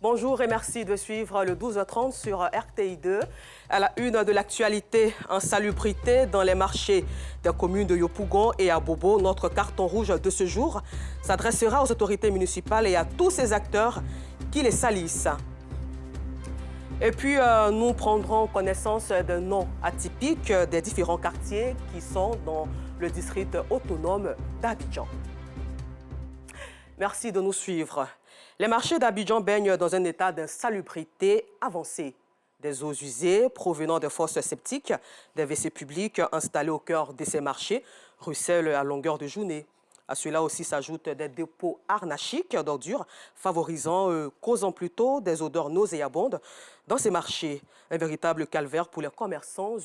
Bonjour et merci de suivre le 12h30 sur RTI2. À la une de l'actualité, insalubrité dans les marchés des communes de Yopougon et à Bobo. Notre carton rouge de ce jour s'adressera aux autorités municipales et à tous ces acteurs qui les salissent. Et puis, nous prendrons connaissance d'un nom atypique des différents quartiers qui sont dans le district autonome d'Abidjan. Merci de nous suivre. Les marchés d'Abidjan baignent dans un état d'insalubrité avancée. Des eaux usées provenant des fosses septiques, des WC publics installés au cœur de ces marchés ruissellent à longueur de journée. À cela aussi s'ajoutent des dépôts arnachiques d'ordures, causant plutôt des odeurs nauséabondes dans ces marchés. Un véritable calvaire pour les commerçants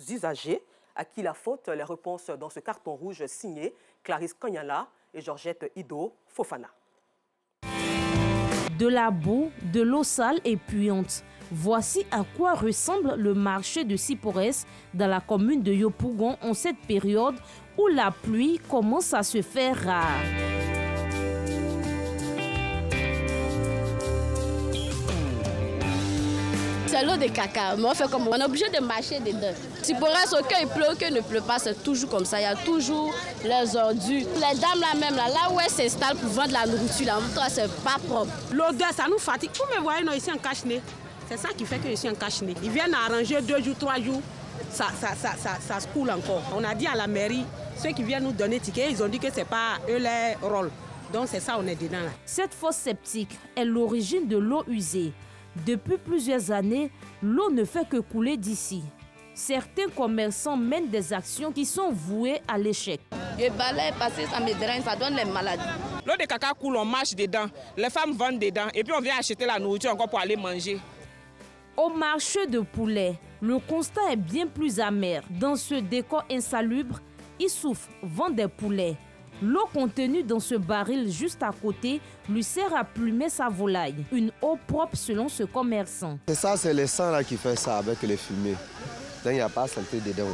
usagers, à qui la faute. Les réponses dans ce carton rouge signé Clarisse Kanyala et Georgette Ido Fofana. De la boue, de l'eau sale et puante. Voici à quoi ressemble le marché de Siporès dans la commune de Yopougon en cette période où la pluie commence à se faire rare. C'est l'eau de caca, mais on fait comme on est obligé de marcher dedans. Siporès, aucun il pleut, aucun ne pleut pas, c'est toujours comme ça. Il y a toujours les ordures. Les dames là même, là où elles s'installent pour vendre la nourriture, là, c'est pas propre. L'odeur, ça nous fatigue. Vous me voyez, non, ici en cache-nez. C'est ça qui fait que je suis en cache-nez. Ils viennent arranger 2 jours, 3 jours, ça se coule encore. On a dit à la mairie, ceux qui viennent nous donner ticket, ils ont dit que c'est pas eux leur rôle. Donc c'est ça, on est dedans là. Cette fosse septique est l'origine de l'eau usée. Depuis plusieurs années, l'eau ne fait que couler d'ici. Certains commerçants mènent des actions qui sont vouées à l'échec. Je balaye parce que ça me draine, ça donne les maladies. L'eau de caca coule, on marche dedans, les femmes vendent dedans et puis on vient acheter la nourriture encore pour aller manger. Au marché de poulet, le constat est bien plus amer. Dans ce décor insalubre, Issouf vend des poulets. L'eau contenue dans ce baril juste à côté lui sert à plumer sa volaille. Une eau propre selon ce commerçant. C'est ça, c'est le sang là qui fait ça avec les fumées. Donc il n'y a pas de saleté dedans.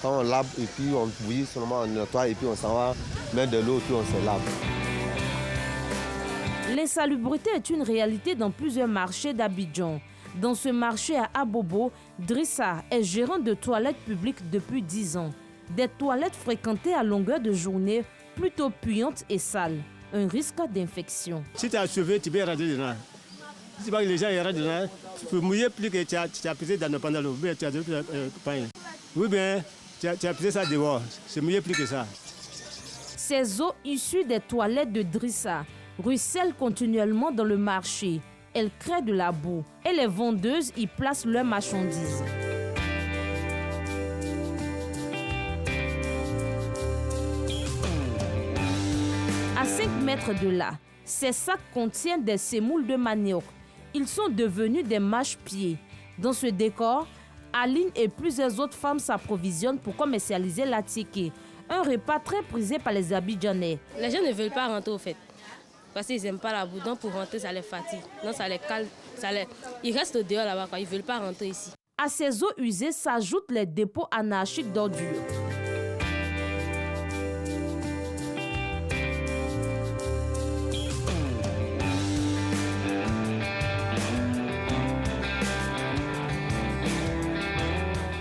Quand on lave et puis on bouillit seulement, on nettoie et puis on s'en va mettre de l'eau et puis on se lave. L'insalubrité est une réalité dans plusieurs marchés d'Abidjan. Dans ce marché à Abobo, Drissa est gérant de toilettes publiques depuis 10 ans. Des toilettes fréquentées à longueur de journée, plutôt puantes et sales. Un risque d'infection. Si tu as sauvé, tu peux rentrer dedans. Si les gens rentrent dedans, tu peux mouiller plus que tu as pisé dans le pantalon. Oui, bien, tu as pisé ça dehors. C'est mouiller plus que ça. Ces eaux issues des toilettes de Drissa ruissellent continuellement dans le marché. Elles créent de la boue et les vendeuses y placent leurs marchandises. À 5 mètres de là, ces sacs contiennent des semoules de manioc. Ils sont devenus des mâche-pieds. Dans ce décor, Aline et plusieurs autres femmes s'approvisionnent pour commercialiser la ticket. Un repas très prisé par les Abidjanais. Les gens ne veulent pas rentrer au fait. Parce qu'ils n'aiment pas la boue. Donc pour rentrer, ça les fatigue. Donc ça les calme. Ils restent dehors là-bas. Ils ne veulent pas rentrer ici. À ces eaux usées s'ajoutent les dépôts anarchiques d'ordures.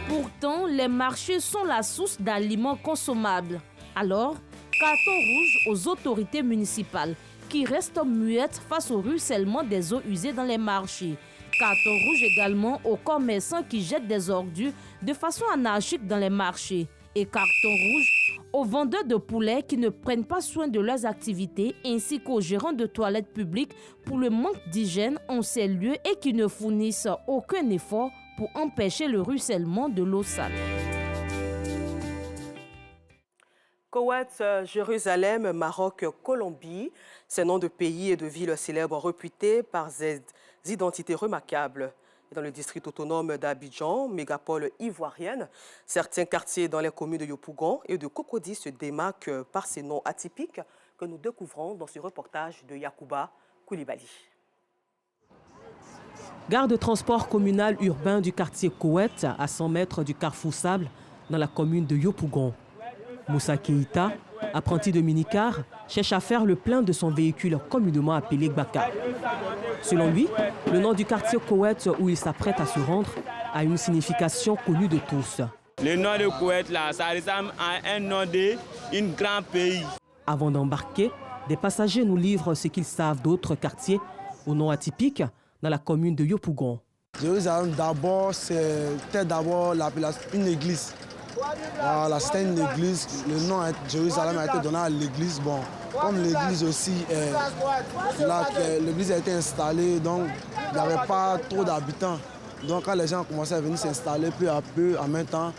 Pourtant, les marchés sont la source d'aliments consommables. Alors, carton rouge aux autorités municipales qui restent muettes face au ruissellement des eaux usées dans les marchés. Carton rouge également aux commerçants qui jettent des ordures de façon anarchique dans les marchés. Et carton rouge aux vendeurs de poulets qui ne prennent pas soin de leurs activités ainsi qu'aux gérants de toilettes publiques pour le manque d'hygiène en ces lieux et qui ne fournissent aucun effort pour empêcher le ruissellement de l'eau sale. Koweït, Jérusalem, Maroc, Colombie, ces noms de pays et de villes célèbres réputés par des identités remarquables. Et dans le district autonome d'Abidjan, mégapole ivoirienne, certains quartiers dans les communes de Yopougon et de Cocody se démarquent par ces noms atypiques que nous découvrons dans ce reportage de Yacouba Koulibaly. Gare de transport communal urbain du quartier Koweït, à 100 mètres du carrefour Sable, dans la commune de Yopougon. Moussa Keïta, apprenti de minicar, cherche à faire le plein de son véhicule communément appelé Gbaka. Selon lui, le nom du quartier Koweït où il s'apprête à se rendre a une signification connue de tous. Le nom de Koweït, là, ça ressemble à un nom d'un grand pays. Avant d'embarquer, des passagers nous livrent ce qu'ils savent d'autres quartiers au nom atypique dans la commune de Yopougon. Jérusalem, d'abord, c'était d'abord une église. Voilà, c'était une église. Le nom de Jérusalem a été donné à l'église. Bon, comme l'église aussi, l'église a été installée, donc il n'y avait pas trop d'habitants. Donc quand les gens ont commencé à venir s'installer peu à peu, en même temps,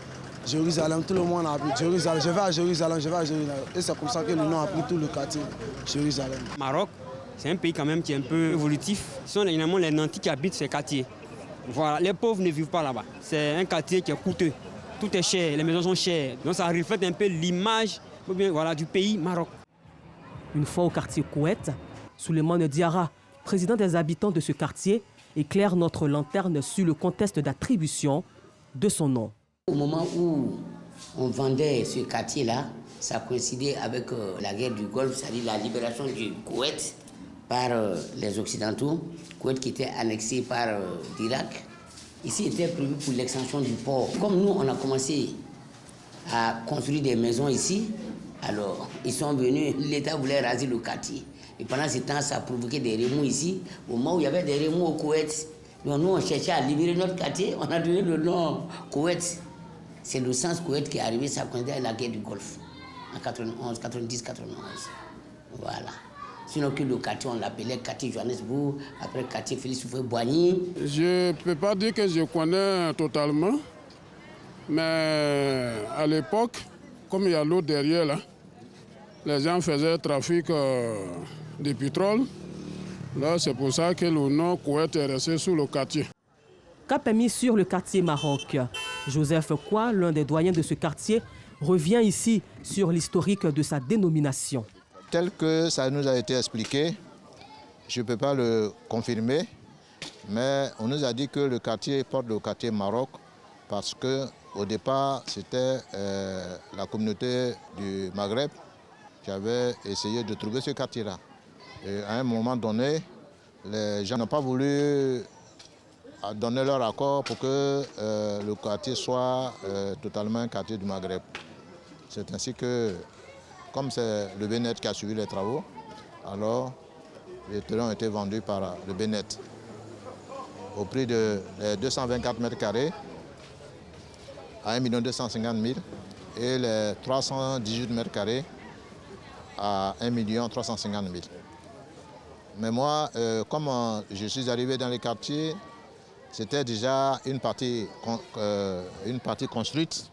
Jérusalem, tout le monde a appris Jérusalem. Je vais à Jérusalem, je vais à Jérusalem. Et c'est comme ça que le nom a pris tout le quartier Jérusalem. Maroc, c'est un pays quand même qui est un peu évolutif. Ce sont généralement les nantis qui habitent ces quartiers. Voilà, les pauvres ne vivent pas là-bas. C'est un quartier qui est coûteux. Tout est cher, les maisons sont chères. Donc ça reflète un peu l'image voilà, du pays Maroc. Une fois au quartier Koweït, Souleymane Diarra, président des habitants de ce quartier, éclaire notre lanterne sur le contexte d'attribution de son nom. Au moment où on vendait ce quartier-là, ça coïncidait avec la guerre du Golfe, c'est-à-dire la libération du Koweït par les Occidentaux, Koweït qui était annexé par l'Irak. Ici était prévu pour l'extension du port. Comme nous, on a commencé à construire des maisons ici, alors ils sont venus, l'État voulait raser le quartier. Et pendant ce temps, ça a provoqué des remous ici. Au moment où il y avait des remous au Koweït, donc nous, on cherchait à libérer notre quartier, on a donné le nom Koweït. C'est le sens Koweït qui est arrivé, ça coïncidait avec la guerre du Golfe, en 91, 90, 91. Voilà. Sinon que le quartier, on l'appelait quartier Johannesburg, après quartier Félix Houphouët-Boigny. Je ne peux pas dire que je connais totalement, mais à l'époque, comme il y a l'eau derrière là, les gens faisaient trafic de pétrole. Là, c'est pour ça que le nom Koweït est resté sous le quartier. Cap est mis sur le quartier Maroc. Joseph Kwa, l'un des doyens de ce quartier, revient ici sur l'historique de sa dénomination. Tel que ça nous a été expliqué, je ne peux pas le confirmer, mais on nous a dit que le quartier porte le quartier Maroc parce qu'au départ, c'était la communauté du Maghreb qui avait essayé de trouver ce quartier-là. Et à un moment donné, les gens n'ont pas voulu donner leur accord pour que le quartier soit totalement un quartier du Maghreb. C'est ainsi que, comme c'est le Bénet qui a suivi les travaux, alors les terrains ont été vendus par le Bénet au prix de 224 mètres carrés à 1 250 000 et les 318 mètres carrés à 1 350 000. Mais moi, comme je suis arrivé dans les quartiers, c'était déjà une partie construite.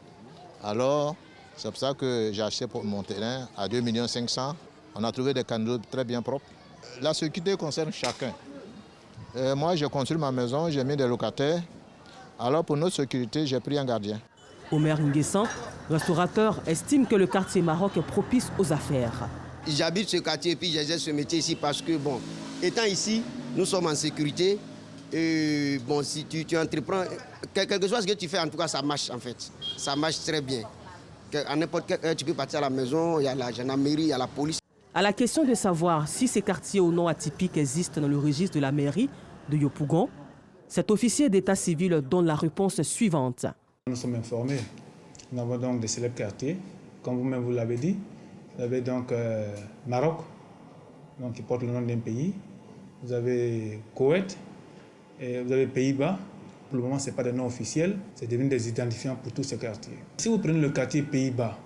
Alors, c'est pour ça que j'ai acheté pour mon terrain à 2 500 000. On a trouvé des canaux très bien propres. La sécurité concerne chacun. Moi, j'ai construit ma maison, j'ai mis des locataires. Alors, pour notre sécurité, j'ai pris un gardien. Omer Nguessan, restaurateur, estime que le quartier Maroc est propice aux affaires. J'habite ce quartier et puis j'exerce ce métier ici parce que, bon, étant ici, nous sommes en sécurité. Et bon, si tu entreprends, quel que soit ce que tu fais, en tout cas, ça marche en fait. Ça marche très bien. À n'importe quelle heure, tu peux partir à la maison, il y a la gendarmerie, il y a la police. À la question de savoir si ces quartiers au nom atypique existent dans le registre de la mairie de Yopougon, cet officier d'état civil donne la réponse suivante. Nous sommes informés. Nous avons donc des célèbres quartiers, comme vous-même vous l'avez dit. Vous avez donc Maroc, donc, qui porte le nom d'un pays. Vous avez Koweït et vous avez Pays-Bas. Pour le moment, ce n'est pas des noms officiels. C'est devenu des identifiants pour tous ces quartiers. Si vous prenez le quartier Pays-Bas,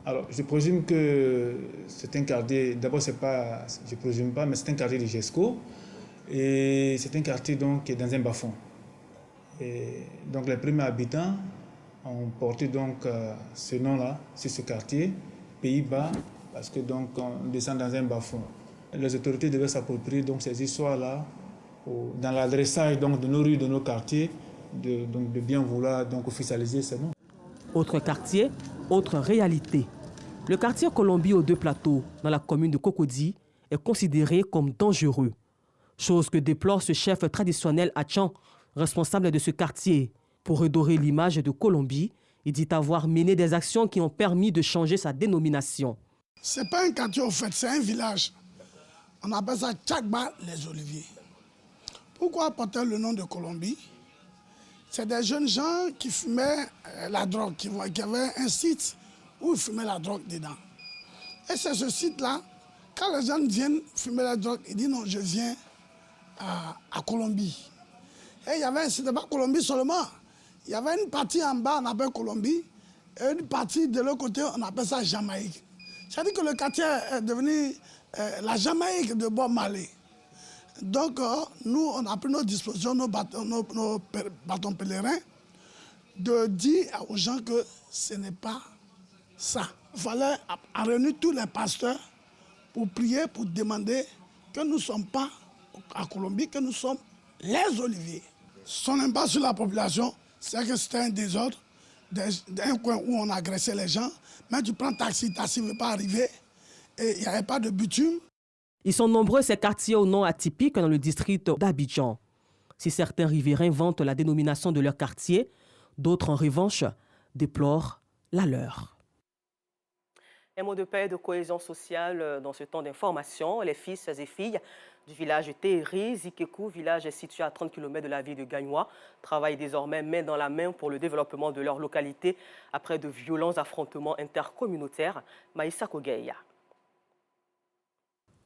alors je présume que c'est un quartier, d'abord c'est pas, je présume pas, mais c'est un quartier de GESCO. Et c'est un quartier donc, qui est dans un bas-fond. Et donc les premiers habitants ont porté donc ce nom-là sur ce quartier, Pays-Bas, parce que donc on descend dans un bas-fond. Les autorités devaient s'approprier donc ces histoires-là dans l'adressage donc de nos rues, de nos quartiers, de bien vouloir donc officialiser ces noms. Autre quartier, autre réalité. Le quartier Colombie aux Deux Plateaux, dans la commune de Cocody, est considéré comme dangereux. Chose que déplore ce chef traditionnel Atchan, responsable de ce quartier. Pour redorer l'image de Colombie, il dit avoir mené des actions qui ont permis de changer sa dénomination. Ce n'est pas un quartier au fait, c'est un village. On appelle ça Tchakba les Oliviers. Pourquoi porter le nom de Colombie? C'est des jeunes gens qui fumaient la drogue, qui avaient un site où ils fumaient la drogue dedans. Et c'est ce site-là, quand les gens viennent fumer la drogue, ils disent non, je viens à Colombie. Et il y avait, c'était pas Colombie seulement, il y avait une partie en bas, on appelle Colombie, et une partie de l'autre côté, on appelle ça Jamaïque. C'est-à-dire que le quartier est devenu la Jamaïque de Bob Marley. Donc, nous, on a pris nos dispositions, nos bâtons pèlerins, de dire aux gens que ce n'est pas ça. Il fallait réunir tous les pasteurs pour prier, pour demander que nous ne sommes pas à Colombie, que nous sommes les Oliviers. Son impact sur la population, c'est que c'était un désordre, un coin où on agressait les gens. Mais tu prends taxi ne veut pas arriver, et il n'y avait pas de bitume. Ils sont nombreux ces quartiers au nom atypique dans le district d'Abidjan. Si certains riverains vantent la dénomination de leur quartier, d'autres en revanche déplorent la leur. Un mot de paix et de cohésion sociale dans ce temps d'information. Les fils et filles du village Téhéri, Zikekou, village situé à 30 km de la ville de Gagnoa, travaillent désormais main dans la main pour le développement de leur localité après de violents affrontements intercommunautaires. Maïssa Kogeya.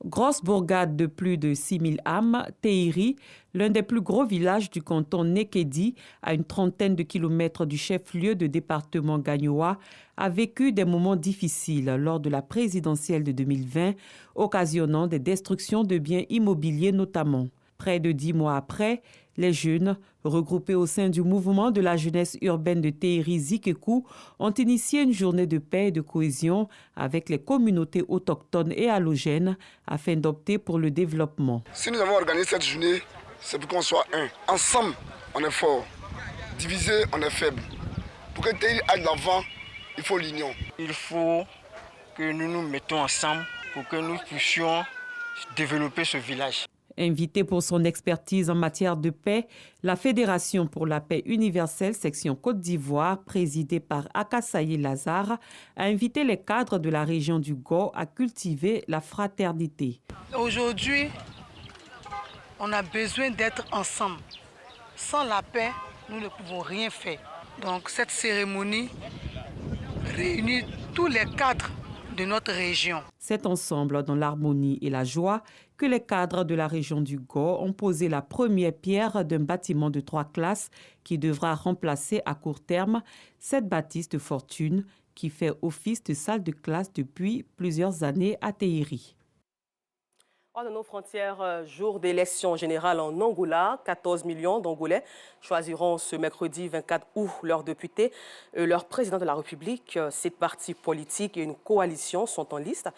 Grosse bourgade de plus de 6000 âmes, Téhéri, l'un des plus gros villages du canton Nekedi, à une trentaine de kilomètres du chef-lieu de département Gagnoa, a vécu des moments difficiles lors de la présidentielle de 2020, occasionnant des destructions de biens immobiliers notamment. Près de 10 mois après, les jeunes, regroupés au sein du mouvement de la jeunesse urbaine de Téhéri Zikekou, ont initié une journée de paix et de cohésion avec les communautés autochtones et allogènes afin d'opter pour le développement. Si nous avons organisé cette journée, c'est pour qu'on soit un. Ensemble, on est fort. Divisé, on est faible. Pour que Téhéri aille de l'avant, il faut l'union. Il faut que nous nous mettons ensemble pour que nous puissions développer ce village. Invité pour son expertise en matière de paix, la Fédération pour la paix universelle section Côte d'Ivoire, présidée par Akasaye Lazare, a invité les cadres de la région du Go à cultiver la fraternité. Aujourd'hui, on a besoin d'être ensemble. Sans la paix, nous ne pouvons rien faire. Donc cette cérémonie réunit tous les cadres de notre région. C'est ensemble dans l'harmonie et la joie que les cadres de la région du Go ont posé la première pierre d'un bâtiment de 3 classes qui devra remplacer à court terme cette bâtisse de fortune qui fait office de salle de classe depuis plusieurs années à Téhéri. Hors de nos frontières, jour d'élection générale en Angola, 14 millions d'Angolais choisiront ce mercredi 24 août leur député, leur président de la République. 7 partis politiques et une coalition sont en liste,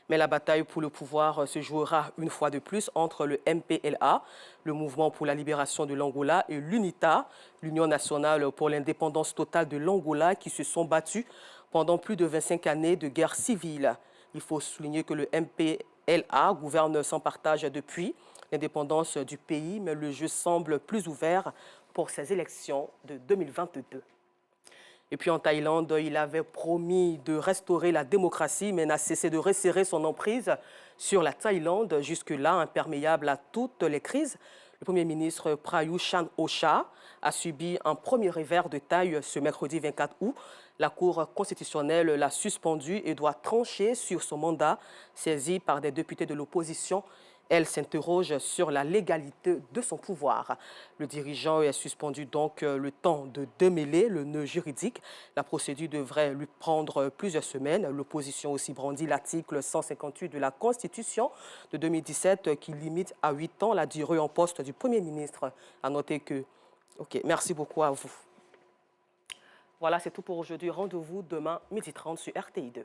mais la bataille pour le pouvoir se jouera une fois de plus entre le MPLA, le Mouvement pour la libération de l'Angola, et l'UNITA, l'Union nationale pour l'indépendance totale de l'Angola, qui se sont battus pendant plus de 25 années de guerre civile. Il faut souligner que le MPLA gouverne sans partage depuis l'indépendance du pays, mais le jeu semble plus ouvert pour ces élections de 2022. Et puis en Thaïlande, il avait promis de restaurer la démocratie, mais n'a cessé de resserrer son emprise sur la Thaïlande, jusque-là imperméable à toutes les crises. Le Premier ministre Prayut Chan-o-cha a subi un premier revers de taille ce mercredi 24 août. La Cour constitutionnelle l'a suspendu et doit trancher sur son mandat, saisi par des députés de l'opposition. Elle s'interroge sur la légalité de son pouvoir. Le dirigeant est suspendu donc le temps de démêler le nœud juridique. La procédure devrait lui prendre plusieurs semaines. L'opposition aussi brandit l'article 158 de la Constitution de 2017 qui limite à 8 ans la durée en poste du Premier ministre. À noter que... OK, merci beaucoup à vous. Voilà, c'est tout pour aujourd'hui. Rendez-vous demain, 12h30 sur RTI2.